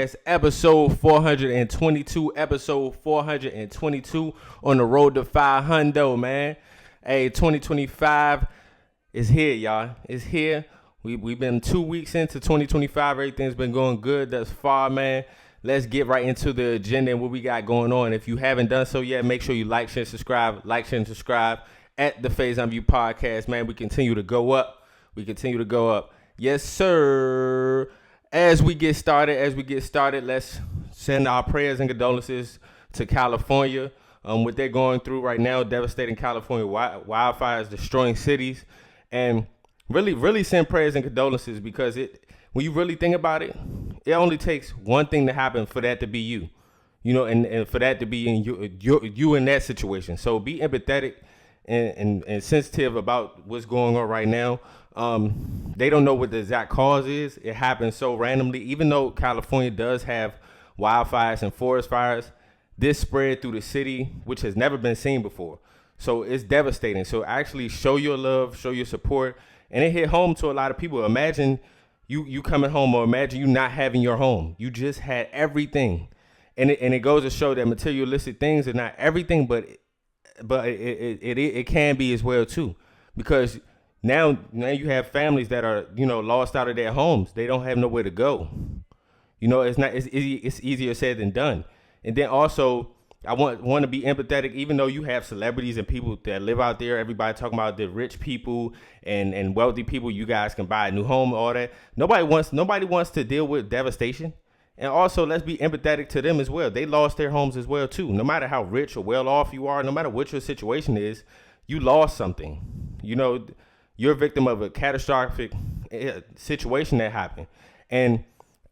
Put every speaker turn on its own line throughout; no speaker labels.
Podcast, episode 422. Episode 422 on the road to 500, man. Hey, 2025 is here, y'all. It's here. We've been 2 weeks into 2025. Everything's been going good thus far, man. Let's get right into the agenda and what we got going on. If you haven't done so yet, make sure you like, share, subscribe. Like, share, and subscribe at the Phase on View Podcast, man. We continue to go up. Yes, sir. As we get started, let's send our prayers and condolences to California. What they're going through right now, devastating California wildfires, destroying cities, and really send prayers and condolences because when you really think about it, it only takes one thing to happen for that to be you, and for that to be in you in that situation. So be empathetic and sensitive about what's going on right now. They don't know what the exact cause is. It happens so randomly. Even though California does have wildfires and forest fires, this spread through the city, which has never been seen before. So it's devastating. So actually show your love, show your support, and it hit home to a lot of people. Imagine you coming home, or imagine you not having your home. You just had everything, and it goes to show that materialistic things are not everything, but it can be as well too, because now you have families that are lost out of their homes. They don't have nowhere to go. It's easier said than done. And then also I want to be empathetic, even though you have celebrities and people that live out there. Everybody talking about the rich people and wealthy people. You guys can buy a new home, all that. Nobody wants to deal with devastation. And also, let's be empathetic to them as well. They lost their homes as well too. No matter how rich or well off you are, no matter what your situation is, you lost something. You're a victim of a catastrophic situation that happened. And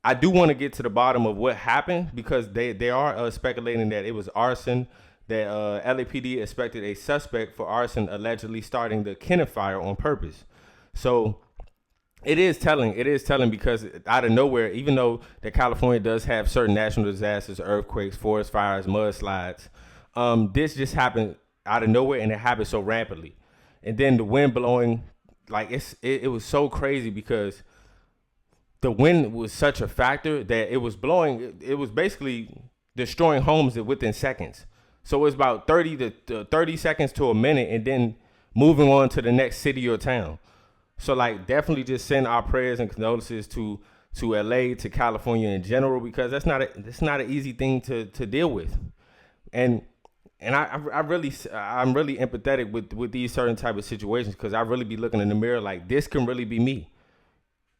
I do want to get to the bottom of what happened, because they are speculating that it was arson, that LAPD expected a suspect for arson allegedly starting the Kenneth Fire on purpose. So it is telling because out of nowhere, even though that California does have certain national disasters, earthquakes, forest fires, mudslides, this just happened out of nowhere, and it happened so rapidly. And then the wind blowing, like it was so crazy because the wind was such a factor that it was blowing. It was basically destroying homes within seconds. So it was about 30 seconds to a minute, and then moving on to the next city or town. So definitely just send our prayers and condolences to LA, to California in general, because that's not an easy thing to deal with. And I'm really empathetic with these certain type of situations, because I really be looking in the mirror like, this can really be me.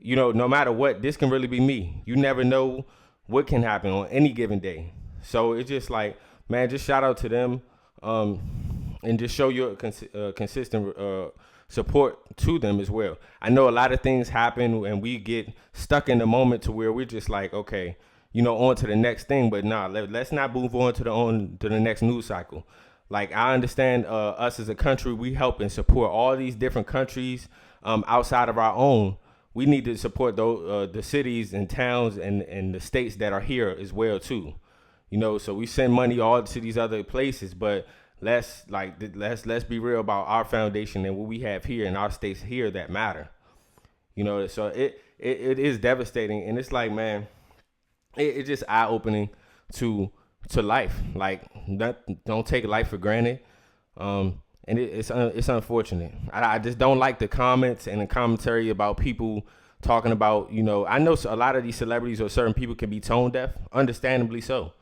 No matter what, this can really be me. You never know what can happen on any given day. So it's just man, just shout out to them, and just show your consistent support to them as well. I know a lot of things happen and we get stuck in the moment to where we're just okay, on to the next thing. But let's not move on to the next news cycle. I understand us as a country, we help and support all these different countries outside of our own. We need to support the cities and towns and the states that are here as well too. So we send money all to these other places, but let's be real about our foundation and what we have here in our states here that matter. So it is devastating, and it's man, it's just eye opening to life. Don't take life for granted. And it's unfortunate. I just don't like the comments and the commentary about people talking about, I know a lot of these celebrities or certain people can be tone deaf, understandably so.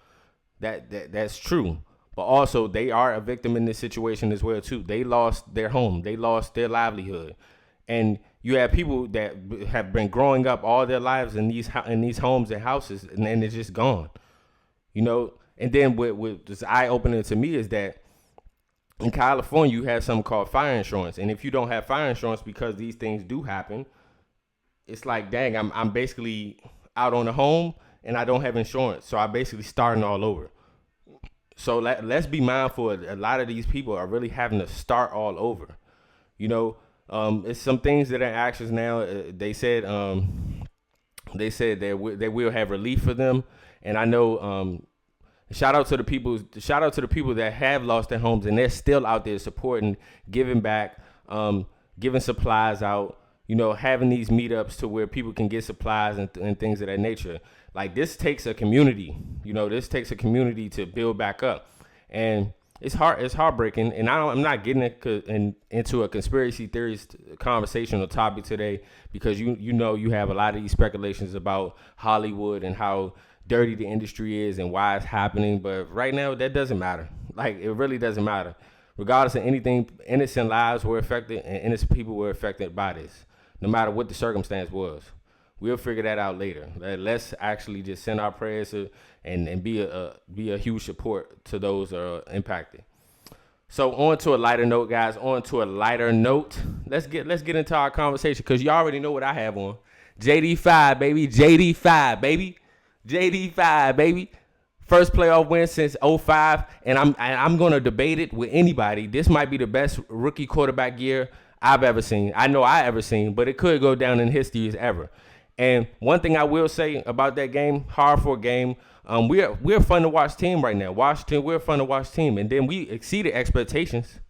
That's true. But also they are a victim in this situation as well too. They lost their home. They lost their livelihood. And you have people that have been growing up all their lives in these homes and houses, and then it's just gone. And then what is eye-opening to me is that in California, you have something called fire insurance. And if you don't have fire insurance, because these things do happen, it's dang, I'm basically out on a home and I don't have insurance. So I'm basically starting all over. So let's be mindful. A lot of these people are really having to start all over. It's some things that are actions now. They said they will have relief for them. And I know shout out to the people that have lost their homes and they're still out there supporting, giving back, giving supplies out, having these meetups to where people can get supplies and things of that nature. Like, this takes a community. This takes a community to build back up. And it's heartbreaking. And I'm not getting into a conspiracy theories conversation or topic today, because you have a lot of these speculations about Hollywood and how dirty the industry is and why it's happening. But right now, that doesn't matter. Like, it really doesn't matter. Regardless of anything, innocent lives were affected and innocent people were affected by this, no matter what the circumstance was. We'll figure that out later. Let's actually just send our prayers and be a huge support to those impacted. So on to a lighter note, guys. On to a lighter note. Let's get into our conversation, because you already know what I have on. JD5, baby. JD5, baby. JD5, baby. First playoff win since 05, and I'm gonna debate it with anybody. This might be the best rookie quarterback year I've ever seen. I know I ever seen, but it could go down in history as ever. And one thing I will say about that game, hard for a game, we're a fun to watch team right now. Washington, we're a fun to watch team, and then we exceeded expectations.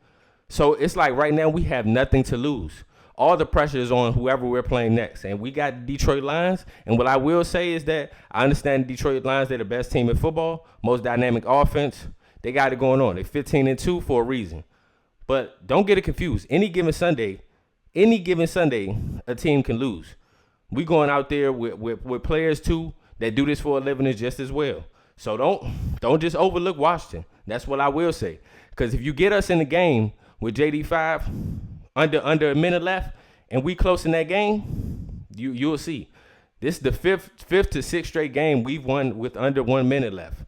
So it's like right now we have nothing to lose. All the pressure is on whoever we're playing next. And we got the Detroit Lions. And what I will say is that I understand the Detroit Lions, they're the best team in football, most dynamic offense. They got it going on. They're 15-2 for a reason. But don't get it confused. Any given Sunday, a team can lose. We going out there with players, too, that do this for a living is just as well. So don't just overlook Washington. That's what I will say. Because if you get us in the game with JD5, under a minute left, and we close in that game, you'll see. This is the fifth to sixth straight game we've won with under 1 minute left.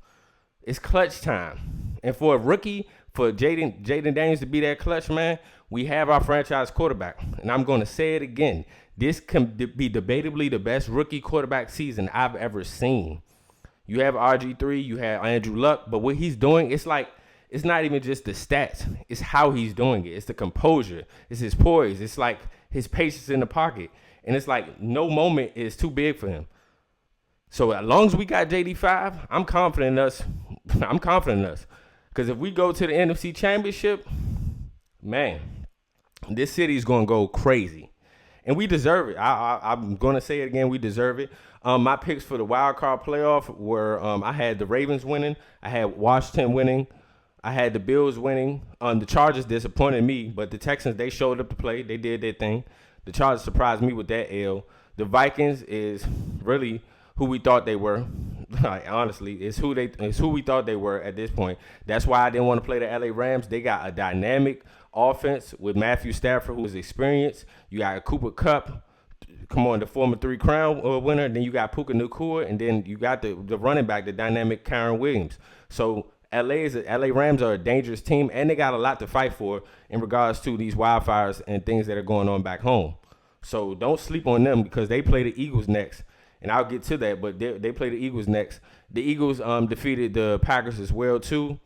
It's clutch time. And for a rookie, for Jayden Daniels to be that clutch, man, we have our franchise quarterback. And I'm going to say it again. This can be debatably the best rookie quarterback season I've ever seen. You have RG3, you have Andrew Luck, but what he's doing, it's like, it's not even just the stats. It's how he's doing it. It's the composure. It's his poise. It's like his patience in the pocket. And it's like no moment is too big for him. So as long as we got JD5, I'm confident in us. Because if we go to the NFC Championship, man, this city is going to go crazy. And we deserve it. I'm going to say it again. We deserve it. My picks for the wild card playoff were I had the Ravens winning. I had Washington winning. I had the Bills winning. The Chargers disappointed me, but the Texans, they showed up to play. They did their thing. The Chargers surprised me with that L. The Vikings is really who we thought they were. Like, honestly, it's who we thought they were at this point. That's why I didn't want to play the LA Rams. They got a dynamic offense with Matthew Stafford, who is experienced. You got Cooper Kupp, the former 3-crown winner. Then you got Puka Nacua, and then you got the running back, the dynamic Kyren Williams. So LA Rams are a dangerous team, and they got a lot to fight for in regards to these wildfires and things that are going on back home. So don't sleep on them, because they play the Eagles next, and I'll get to that. But they play the Eagles next. The Eagles defeated the Packers as well too.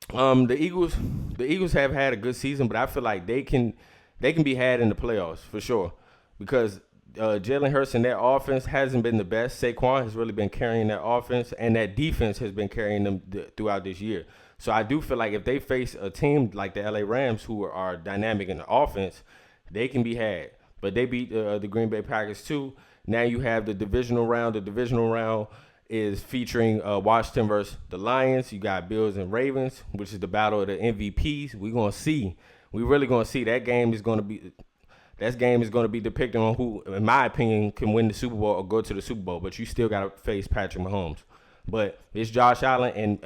The Eagles have had a good season, but I feel like they can be had in the playoffs for sure, because Jalen Hurts and their offense hasn't been the best. Saquon has really been carrying that offense, and that defense has been carrying them throughout this year. So I do feel like if they face a team like the LA Rams, who are dynamic in the offense, they can be had. But they beat the Green Bay Packers too. Now you have the divisional round. The divisional round is featuring Washington versus the Lions. You got Bills and Ravens, which is the battle of the MVPs. We're going to see. We're really going to see. That game is going to be depicting on who, in my opinion, can win the Super Bowl or go to the Super Bowl. But you still got to face Patrick Mahomes. But this Josh Allen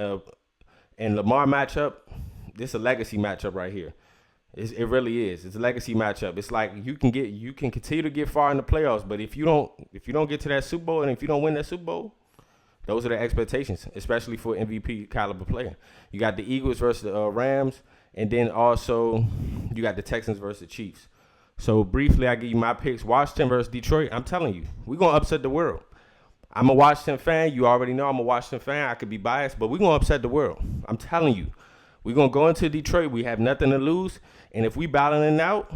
and Lamar matchup, this is a legacy matchup right here. It really is. It's a legacy matchup. It's like you can continue to get far in the playoffs, but if you don't get to that Super Bowl, and if you don't win that Super Bowl, those are the expectations, especially for MVP caliber player. You got the Eagles versus the Rams, and then also you got the Texans versus the Chiefs. So briefly, I give you my picks. Washington versus Detroit. I'm telling you, we're going to upset the world. I'm a Washington fan. You already know I'm a Washington fan. I could be biased, but we're going to upset the world. I'm telling you. We're going to go into Detroit. We have nothing to lose. And if we battling it out,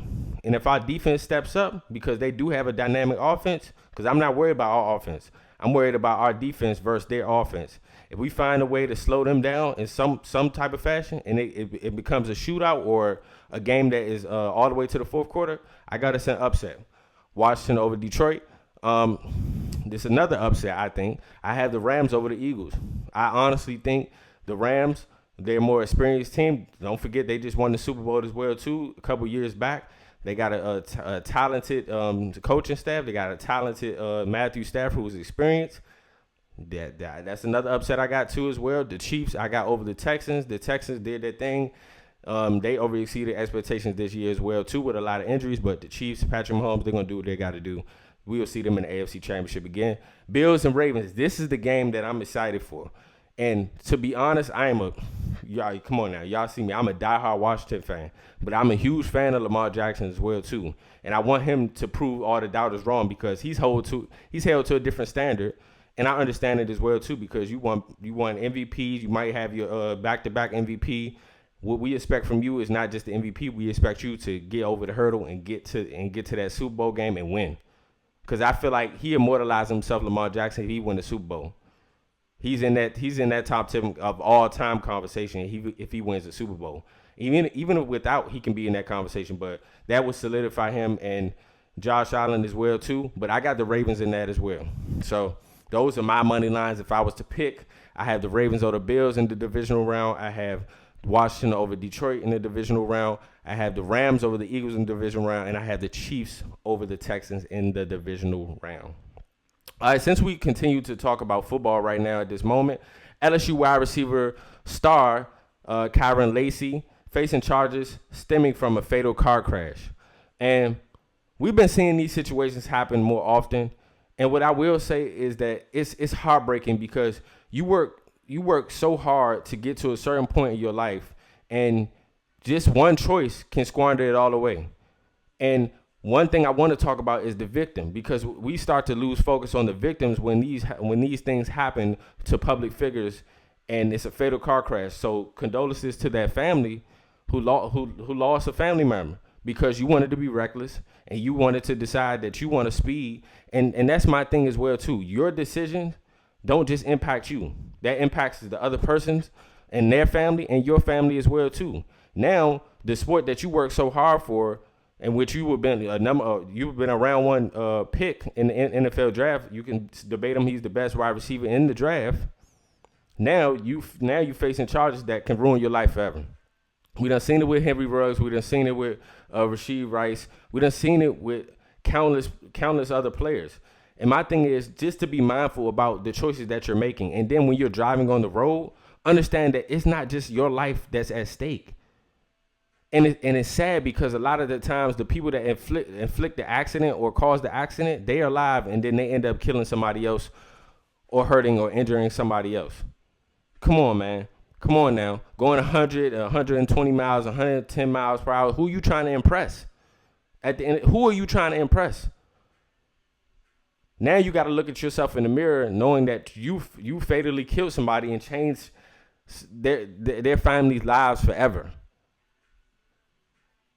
and if our defense steps up, because they do have a dynamic offense, because I'm not worried about our offense. I'm worried about our defense versus their offense. If we find a way to slow them down in some type of fashion, and it becomes a shootout or a game that is all the way to the fourth quarter, I got us an upset. Washington over Detroit. this another upset, I think. I have the Rams over the Eagles. I honestly think the Rams, they're a more experienced team. Don't forget, they just won the Super Bowl as well, too, a couple years back. They got a talented coaching staff. They got a talented Matthew Stafford who's experienced. That's another upset I got, too, as well. The Chiefs, I got over the Texans. The Texans did their thing. They over-exceeded expectations this year as well, too, with a lot of injuries. But the Chiefs, Patrick Mahomes, they're going to do what they got to do. We will see them in the AFC Championship again. Bills and Ravens, this is the game that I'm excited for. And to be honest, y'all, come on now. Y'all see me. I'm a diehard Washington fan. But I'm a huge fan of Lamar Jackson as well, too. And I want him to prove all the doubters wrong because he's held to a different standard. And I understand it as well, too, because you won MVPs. You might have your back-to-back MVP. What we expect from you is not just the MVP. We expect you to get over the hurdle and get to that Super Bowl game and win. Because I feel like he immortalized himself, Lamar Jackson, if he won the Super Bowl. He's in that top 10 of all time conversation if he wins the Super Bowl. Even without, he can be in that conversation. But that would solidify him and Josh Allen as well too. But I got the Ravens in that as well. So those are my money lines. If I was to pick, I have the Ravens over the Bills in the divisional round. I have Washington over Detroit in the divisional round. I have the Rams over the Eagles in the divisional round. And I have the Chiefs over the Texans in the divisional round. All right, since we continue to talk about football right now at this moment, LSU wide receiver star Kyren Lacy facing charges stemming from a fatal car crash. And we've been seeing these situations happen more often. And what I will say is that it's heartbreaking because you work so hard to get to a certain point in your life, and just one choice can squander it all away. And one thing I want to talk about is the victim, because we start to lose focus on the victims when these things happen to public figures, and it's a fatal car crash. So condolences to that family who lost a family member because you wanted to be reckless and you wanted to decide that you want to speed, and that's my thing as well too. Your decisions don't just impact you; that impacts the other persons and their family and your family as well too. Now the sport that you work so hard for, in which you've been a round one pick in the NFL draft. You can debate him; he's the best wide receiver in the draft. Now you facing charges that can ruin your life forever. We done seen it with Henry Ruggs. We done seen it with Rasheed Rice. We done seen it with countless other players. And my thing is just to be mindful about the choices that you're making. And then when you're driving on the road, understand that it's not just your life that's at stake. And it's sad because a lot of the times the people that inflict the accident or cause the accident, they are alive and then they end up killing somebody else or hurting or injuring somebody else. Come on, man. Come on now. Going 100, 120 miles, 110 miles per hour. Who are you trying to impress? At the end, who are you trying to impress? Now you got to look at yourself in the mirror knowing that you fatally killed somebody and changed their family's lives forever.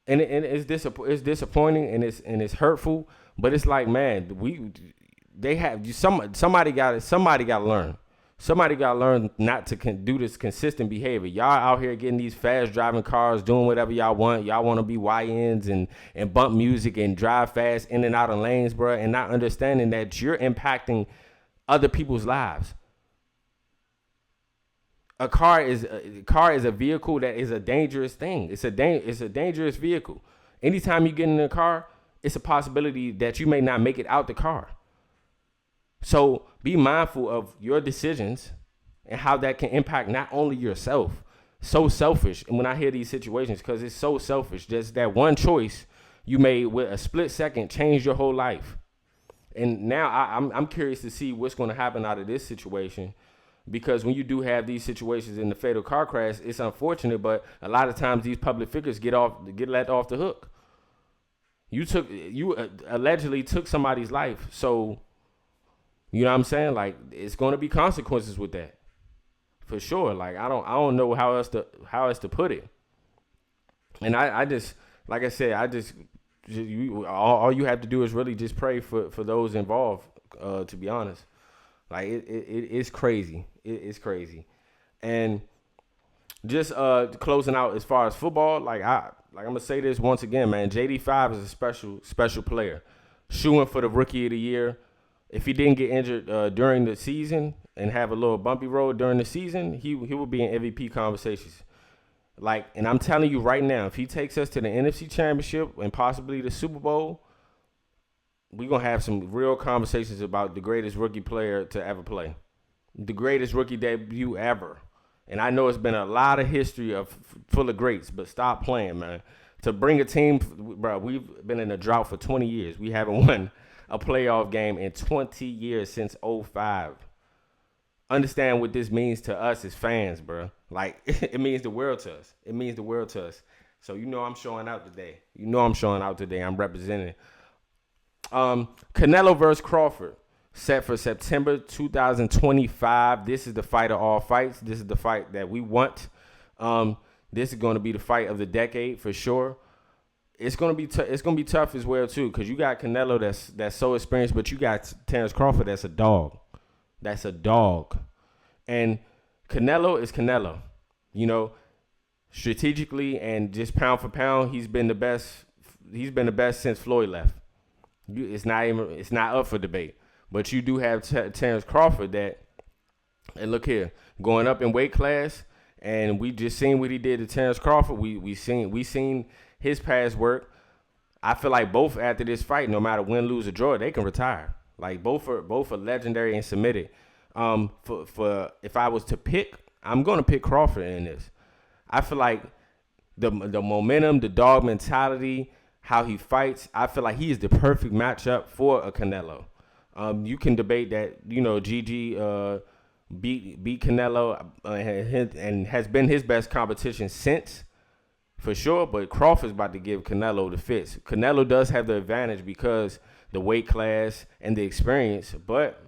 And it's disappointing and it's hurtful, but it's like, man, somebody got to learn. Somebody got to learn not to do this consistent behavior. Y'all out here getting these fast driving cars, doing whatever y'all want. Y'all want to be YNs and bump music and drive fast in and out of lanes, bro, and not understanding that you're impacting other people's lives. A car is a vehicle that is a dangerous thing. It's a dangerous vehicle. Anytime you get in a car, it's a possibility that you may not make it out the car. So be mindful of your decisions and how that can impact not only yourself. So selfish. And when I hear these situations, because it's so selfish, just that one choice you made with a split second changed your whole life. And now I'm curious to see what's going to happen out of this situation. Because when you do have these situations in the fatal car crash, it's unfortunate, but a lot of times these public figures get let off the hook. You allegedly took somebody's life, so you know what I'm saying? Like, it's going to be consequences with that, for sure. Like, I don't know how else to put it. And I just, like I said, all you have to do is really just pray for those involved. To be honest. Like it's crazy. It's crazy. And just closing out as far as football, I'm gonna say this once again, man. JD5 is a special player. Shooing for the rookie of the year. if he didn't get injured during the season and have a little bumpy road during the season, he would be in MVP conversations. Like, and I'm telling you right now, if he takes us to the NFC Championship and possibly the Super Bowl, we're going to have some real conversations about the greatest rookie player to ever play. The greatest rookie debut ever. And I know it's been a lot of history full of greats, but stop playing, man. To bring a team, bro, we've been in a drought for 20 years. We haven't won a playoff game in 20 years since '05. Understand what this means to us as fans, bro. Like, it means the world to us. It means the world to us. So I'm showing out today. I'm representing. Canelo versus Crawford, set for September 2025. This is the fight of all fights. This is the fight that we want. This is going to be the fight of the decade for sure. It's gonna be tough as well too, because you got Canelo that's so experienced, but you got Terrence Crawford that's a dog. That's a dog. And Canelo is Canelo. Strategically and just pound for pound, he's been the best. He's been the best since Floyd left. It's not up for debate. But you do have Terrence Crawford and look here, going up in weight class, and we just seen what he did to Terrence Crawford. We seen his past work. I feel like both after this fight, no matter win, lose, or draw, they can retire. Like both are legendary and submitted. For if I was to pick, I'm gonna pick Crawford in this. I feel like the momentum, the dog mentality, how he fights, I feel like he is the perfect matchup for a Canelo. You can debate that, GG beat Canelo and has been his best competition since, for sure, but Crawford's about to give Canelo the fits. Canelo does have the advantage because the weight class and the experience, but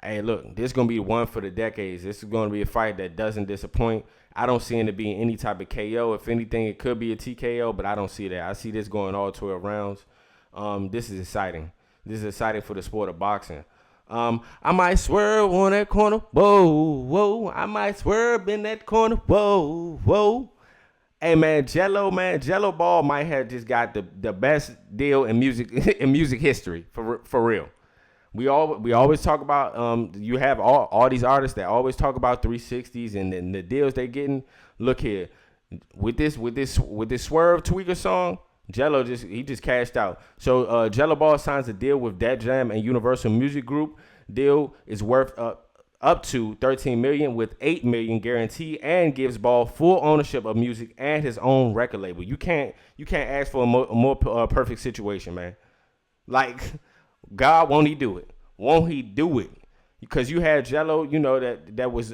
hey, look, this is going to be one for the decades. This is going to be a fight that doesn't disappoint. I don't see it being any type of KO. If anything, it could be a TKO, but I don't see that. I see this going all 12 rounds. This is exciting. This is exciting for the sport of boxing. I might swerve on that corner. Whoa, whoa. I might swerve in that corner. Whoa, whoa. Hey, man, Liangelo Ball might have just got the best deal in music history, for real. We always talk about you have all these artists that always talk about 360s and the deals they getting. Look here, with this Swerve Tweaker song, Jello just cashed out. So Liangelo Ball signs a deal with Def Jam and Universal Music Group. Deal is worth up to $13 million with $8 million guaranteed, and gives Ball full ownership of music and his own record label. You can't ask for a more perfect situation, man. Like, God, won't he do it? Won't he do it? Because you had Jello, that was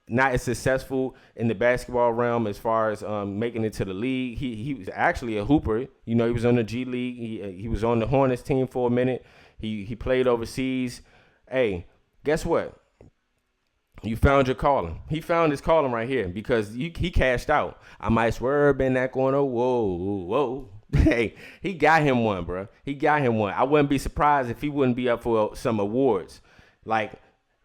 not as successful in the basketball realm as far as making it to the league. He was actually a hooper. He was on the G League. He was on the Hornets team for a minute. He played overseas. Hey, guess what? You found your calling. He found his calling right here because he cashed out. I might swerve in that corner. Whoa, whoa. Hey, he got him one, bro. He got him one. I wouldn't be surprised if he wouldn't be up for some awards. Like,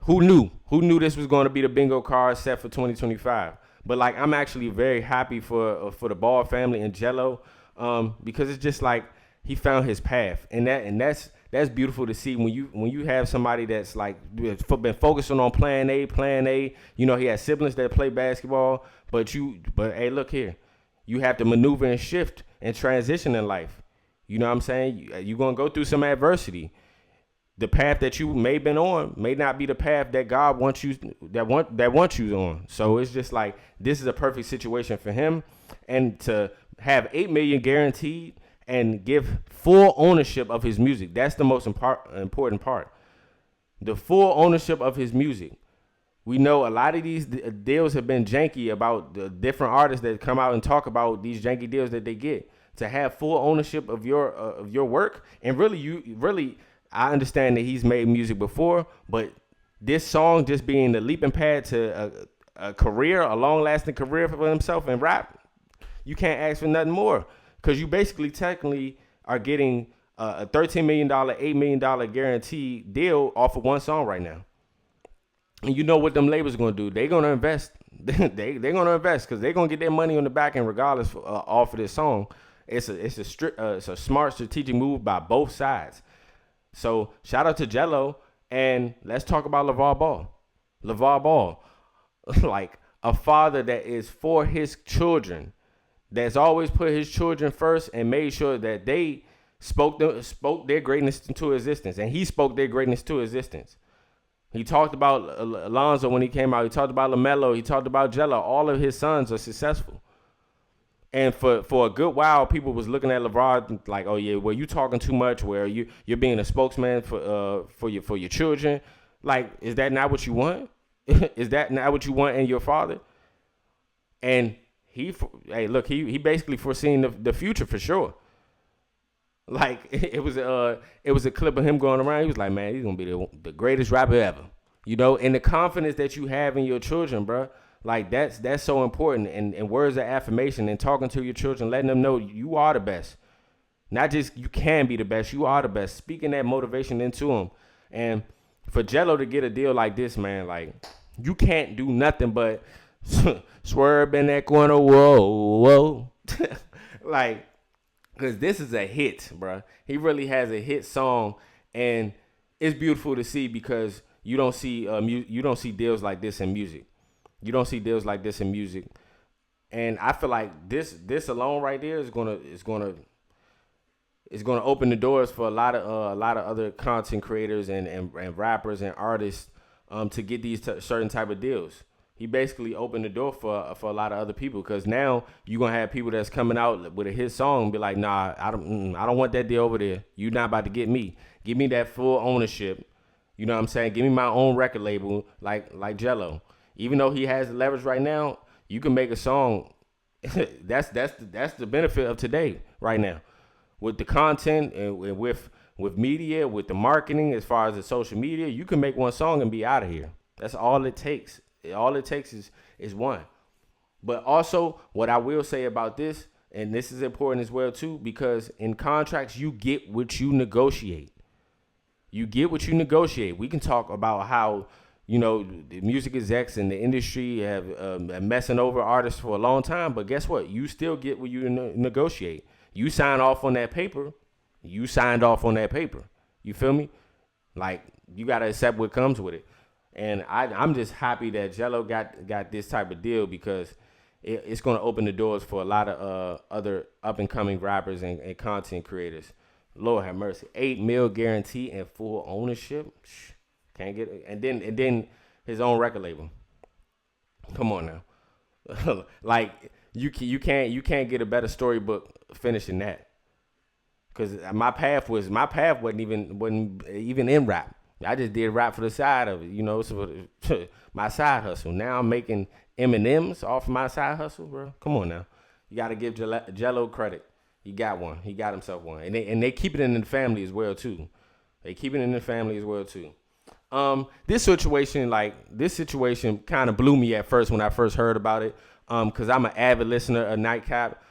who knew? Who knew this was going to be the bingo card set for 2025? But like, I'm actually very happy for the Ball family and Jello, because it's just like he found his path, and that's beautiful to see when you have somebody that's like been focusing on plan A. He has siblings that play basketball, but hey, look here, you have to maneuver and shift and transition in life. You know what I'm saying? You're gonna go through some adversity. The path that you may have been on may not be the path that God wants you on. So it's just like, this is a perfect situation for him, and to have $8 million guaranteed and give full ownership of his music. That's the most important part. The full ownership of his music. We know a lot of these deals have been janky about the different artists that come out and talk about these janky deals that they get. To have full ownership of your work, and really, I understand that he's made music before, but this song just being the leaping pad to a career, a long-lasting career for himself in rap, you can't ask for nothing more. Because you basically technically are getting a $13 million, $8 million guaranteed deal off of one song right now. And you know what them labels are going to do. They're going to invest. They're going to invest because they're going to get their money on the back end regardless off of this song. It's a smart strategic move by both sides. So shout out to Jello. And let's talk about LeVar Ball. LeVar Ball, like a father that is for his children, that's always put his children first and made sure that they spoke their greatness into existence. And he spoke their greatness to existence. He talked about Alonzo when he came out. He talked about LaMelo. He talked about Jello. All of his sons are successful. And for a good while, people was looking at LeVar like, oh yeah, well, you talking too much. Where you're being a spokesman for your children. Like, is that not what you want? Is that not what you want in your father? And he basically foreseen the future for sure. Like it was a clip of him going around. He was like, man, he's gonna be the greatest rapper ever. You know, and the confidence that you have in your children, bro. Like that's so important. And words of affirmation and talking to your children, letting them know you are the best. Not just you can be the best, you are the best. Speaking that motivation into them. And for Jello to get a deal like this, man, like you can't do nothing but swerve in that corner, whoa. Like, because this is a hit, bro. He really has a hit song, and it's beautiful to see because you don't see deals like this in music. You don't see deals like this in music, and I feel like this alone right there is gonna open the doors for a lot of other content creators and rappers and artists to get these certain type of deals. He basically opened the door for a lot of other people, because now you're gonna have people that's coming out with a hit song and be like, nah, I don't want that deal over there. You're not about to get me. Give me that full ownership. You know what I'm saying? Give me my own record label, like Jello. Even though he has the leverage right now, you can make a song. that's the benefit of today right now, with the content and with media, with the marketing, as far as the social media. You can make one song and be out of here. That's all it takes. All it takes is one. But also, what I will say about this, and this is important as well too, because in contracts you get what you negotiate. You get what you negotiate. We can talk about how, you know, the music execs and the industry have messing over artists for a long time, but guess what? You still get what you negotiate. You sign off on that paper. You signed off on that paper. You feel me? Like, you gotta accept what comes with it. And I'm just happy that Jello got this type of deal, because it's going to open the doors for a lot of other up-and-coming rappers and content creators. Lord have mercy. $8 million guarantee and full ownership. Can't get it. And then his own record label. Come on now. Like, you can't get a better storybook finishing that. Because my path wasn't even in rap. I just did rap for the side of it, you know, so my side hustle. Now I'm making M&Ms off my side hustle, bro. Come on now. You got to give Jello credit. He got one. He got himself one. And they keep it in the family as well, too. This situation kind of blew me at first when I first heard about it, because I'm an avid listener of Nightcap.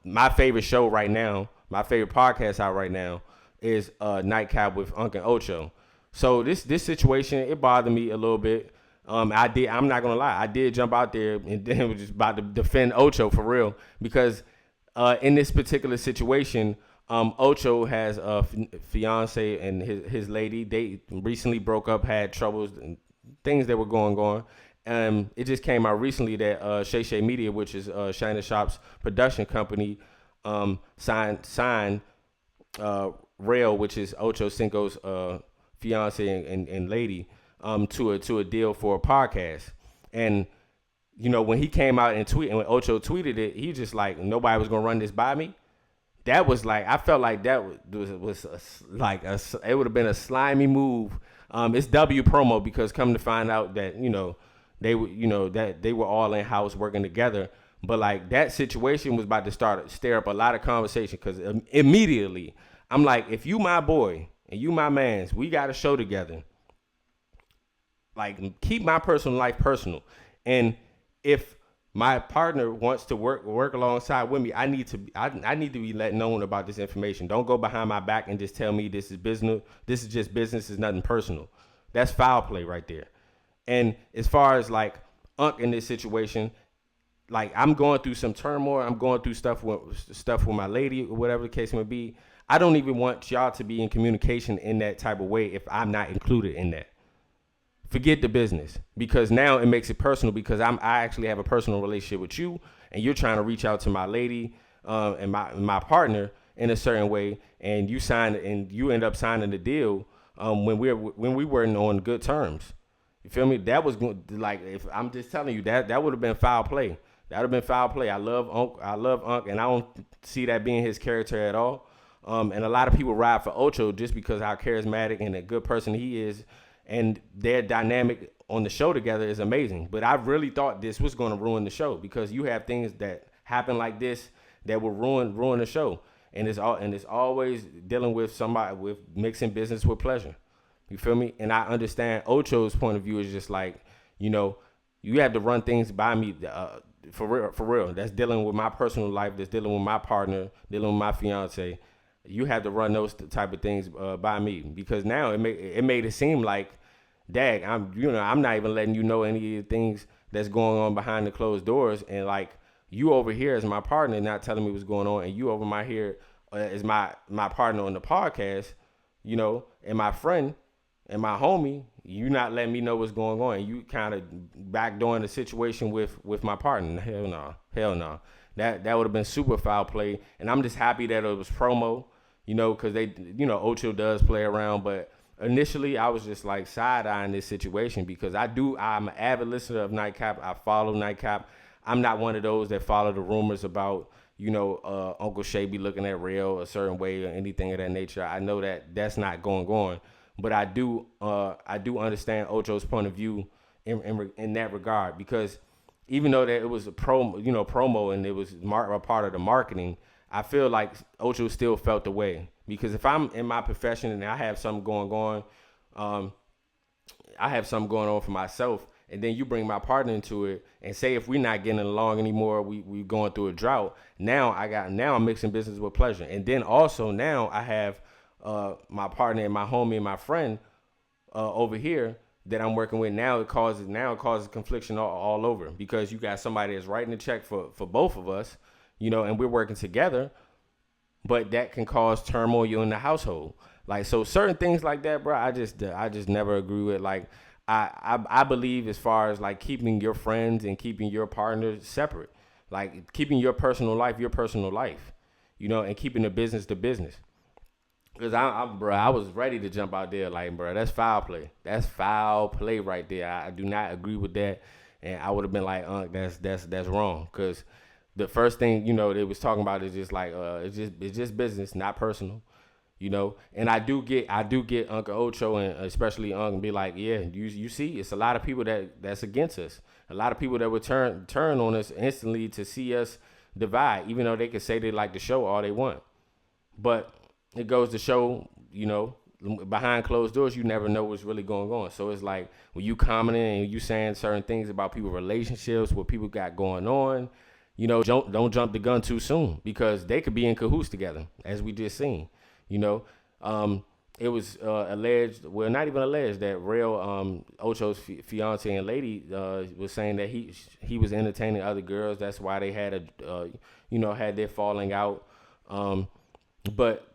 My favorite show right now, my favorite podcast out right now is Nightcap with Uncle Ocho. So this situation, it bothered me a little bit. I'm not gonna lie, I did jump out there and then was just about to defend Ocho for real, because in this particular situation, Ocho has a fiance and his lady. They recently broke up, had troubles and things that were going on. It just came out recently that Shay Shay Media, which is Shina Sharp's production company, signed Rail, which is Ocho Cinco's fiance and lady, to a deal for a podcast. And you know, when he came out and when Ocho tweeted it, he just like, nobody was gonna run this by me. That was like, I felt like that was it would have been a slimy move. It's W promo, because come to find out that, you know, they were all in house working together. But like, that situation was about to stir up a lot of conversation, because immediately I'm like, if you my boy and you my mans, we got a show together. Like, keep my personal life personal. And if my partner wants to work alongside with me, I need to be let known about this information. Don't go behind my back and just tell me this is business. This is just business. It's nothing personal. That's foul play right there. And as far as like Unc in this situation, like I'm going through some turmoil. I'm going through stuff with my lady, or whatever the case may be. I don't even want y'all to be in communication in that type of way if I'm not included in that. Forget the business, because now it makes it personal, because I actually have a personal relationship with you, and you're trying to reach out to my lady and my partner in a certain way, and you end up signing the deal when we weren't on good terms. You feel me? That was like, if I'm just telling you, that would have been foul play. That would have been foul play. I love Unc, and I don't see that being his character at all. And a lot of people ride for Ocho just because how charismatic and a good person he is, and their dynamic on the show together is amazing. But I really thought this was going to ruin the show, because you have things that happen like this that will ruin the show, and it's always dealing with somebody with mixing business with pleasure. You feel me? And I understand Ocho's point of view is just like, you have to run things by me for real. That's dealing with my personal life. That's dealing with my partner, dealing with my fiance. You have to run those type of things by me, because now it made it seem like, dag, I'm not even letting you know any of the things that's going on behind the closed doors, and like you over here as my partner not telling me what's going on, and you over my here as my partner on the podcast, and my friend and my homie, you not letting me know what's going on. You kind of backdooring the situation with my partner. Hell no. That would have been super foul play. And I'm just happy that it was promo, because they, Ocho does play around. But initially, I was just like side-eyeing this situation, because I'm an avid listener of Nightcap. I follow Nightcap. I'm not one of those that follow the rumors about, Uncle Shay be looking at Real a certain way or anything of that nature. I know that that's not going on. But I do understand Ocho's point of view in that regard, because even though that it was a promo and it was a part of the marketing, I feel like Ocho still felt the way, because if I'm in my profession and I have something going on, for myself, and then you bring my partner into it, and say if we're not getting along anymore, we going through a drought. Now I'm mixing business with pleasure, and then also now I have my partner and my homie and my friend over here that I'm working with. Now it causes confliction all over, because you got somebody that's writing a check for both of us, and we're working together, but that can cause turmoil in the household. Like, so certain things like that, bro, I just never agree with. Like, I believe, as far as like keeping your friends and keeping your partners separate, like keeping your personal life, and keeping the business. Because I was ready to jump out there like, bro, that's foul play. That's foul play right there. I do not agree with that, and I would have been like, that's wrong. Because the first thing they was talking about is just like, it's just business, not personal, And I do get Uncle Ocho, and especially Uncle, be like, yeah, you see, it's a lot of people that's against us. A lot of people that would turn on us instantly to see us divide, even though they could say they like the show all they want, but it goes to show, behind closed doors, you never know what's really going on. So it's like, when you commenting and you saying certain things about people's relationships, what people got going on, don't jump the gun too soon, because they could be in cahoots together, as we just seen. It was alleged, well, not even alleged, that Real, Ocho's fiance and lady, was saying that he was entertaining other girls. That's why they had had their falling out. But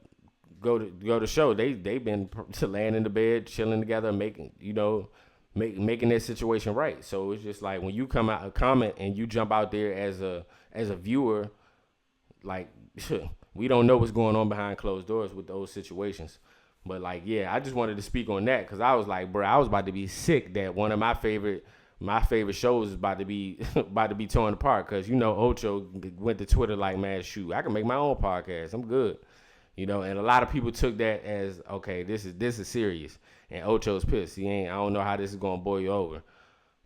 go to show, they've been laying in the bed, chilling together, making their situation right. So it's just like, when you come out a comment and you jump out there as a viewer, like, we don't know what's going on behind closed doors with those situations. But like, yeah, I just wanted to speak on that, because I was like, bro, I was about to be sick that one of my favorite shows is about to be torn apart, because Ocho went to Twitter like, man, shoot, I can make my own podcast, I'm good. And a lot of people took that as, okay, this is serious, and Ocho's pissed. I don't know how this is gonna boil you over.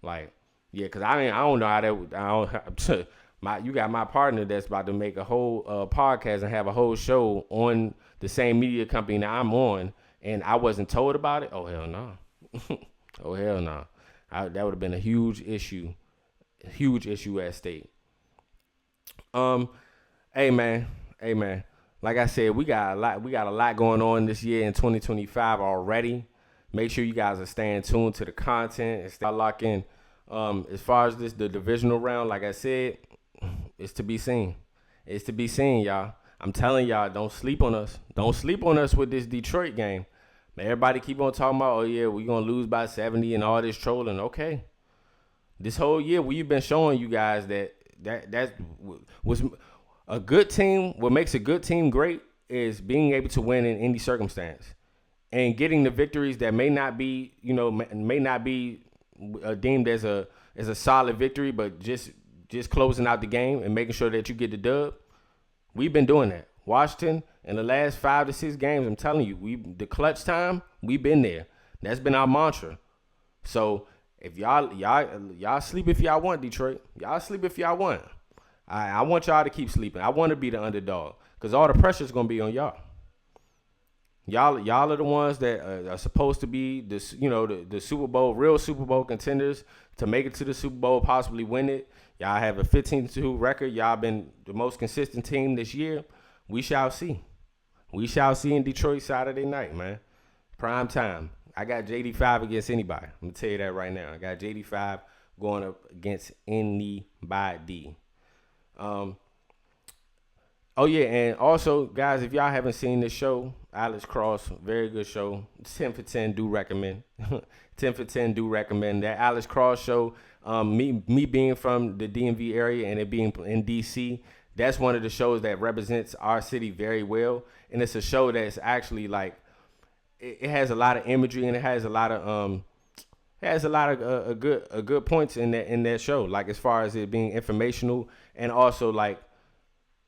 Like, yeah, because I don't know how that. You got my partner that's about to make a whole podcast and have a whole show on the same media company that I'm on, and I wasn't told about it. Oh hell no. Oh hell no. That would have been a huge issue at stake. Hey man. Like I said, we got a lot going on this year in 2025 already. Make sure you guys are staying tuned to the content and stay locked in. As far as the divisional round, like I said, It's to be seen. It's to be seen, y'all. I'm telling y'all, don't sleep on us. Don't sleep on us with this Detroit game. Man, everybody keep on talking about, oh yeah, we're gonna lose by 70 and all this trolling. Okay. This whole year we've been showing you guys that was a good team. What makes a good team great is being able to win in any circumstance and getting the victories that may not be, may not be deemed as a solid victory, but just closing out the game and making sure that you get the dub. We've been doing that. Washington, in the last 5 to 6 games, I'm telling you, the clutch time, we've been there. That's been our mantra. So if y'all sleep if y'all want, Detroit. Y'all sleep if y'all want. I want y'all to keep sleeping. I want to be the underdog because all the pressure's gonna be on y'all. Y'all are the ones that are supposed to be the Super Bowl, real Super Bowl contenders to make it to the Super Bowl, possibly win it. Y'all have a 15-2 record. Y'all been the most consistent team this year. We shall see. We shall see in Detroit Saturday night, man. Prime time. I got JD5 against anybody. I'm going to tell you that right now. I got JD5 going up against anybody. Oh, yeah, and also, guys, if y'all haven't seen this show, Alex Cross, very good show. 10 for 10, do recommend. 10 for 10, do recommend. That Alex Cross show, me being from the DMV area and it being in D.C., that's one of the shows that represents our city very well. And it's a show that's actually like, it has a lot of imagery and it has a lot of good points in that show. Like as far as it being informational and also like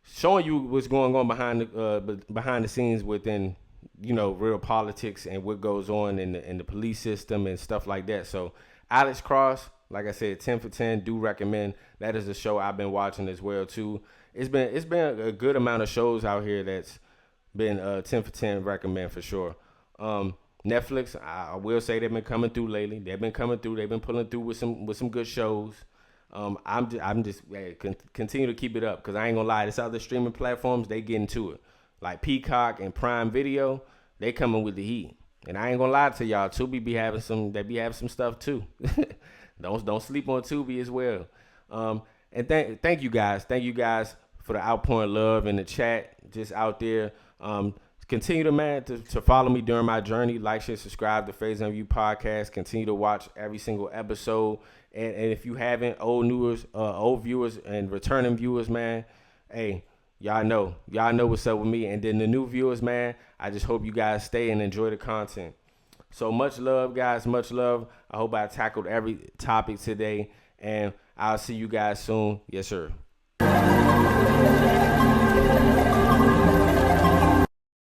showing you what's going on behind the scenes within, real politics and what goes on in the police system and stuff like that. So Alex Cross, like I said, 10 for 10, do recommend. That is a show I've been watching as well too. It's been a good amount of shows out here that's been 10 for 10 recommend for sure. Netflix, I will say they've been coming through lately. They've been coming through. They've been pulling through with some good shows. I'm just continue to keep it up because I ain't gonna lie. This other streaming platforms, they get into it. Like Peacock and Prime Video, they coming with the heat. And I ain't gonna lie to y'all. Tubi be having some stuff too. Don't sleep on Tubi as well. And thank you guys. Thank you guys for the outpouring love in the chat, just out there. Continue to follow me during my journey. Like, share, subscribe to Phase MU Podcast. Continue to watch every single episode. And if you haven't, old viewers and returning viewers, man, hey, y'all know what's up with me. And then the new viewers, man, I just hope you guys stay and enjoy the content. So much love, guys. Much love. I hope I tackled every topic today. And I'll see you guys soon. Yes, sir.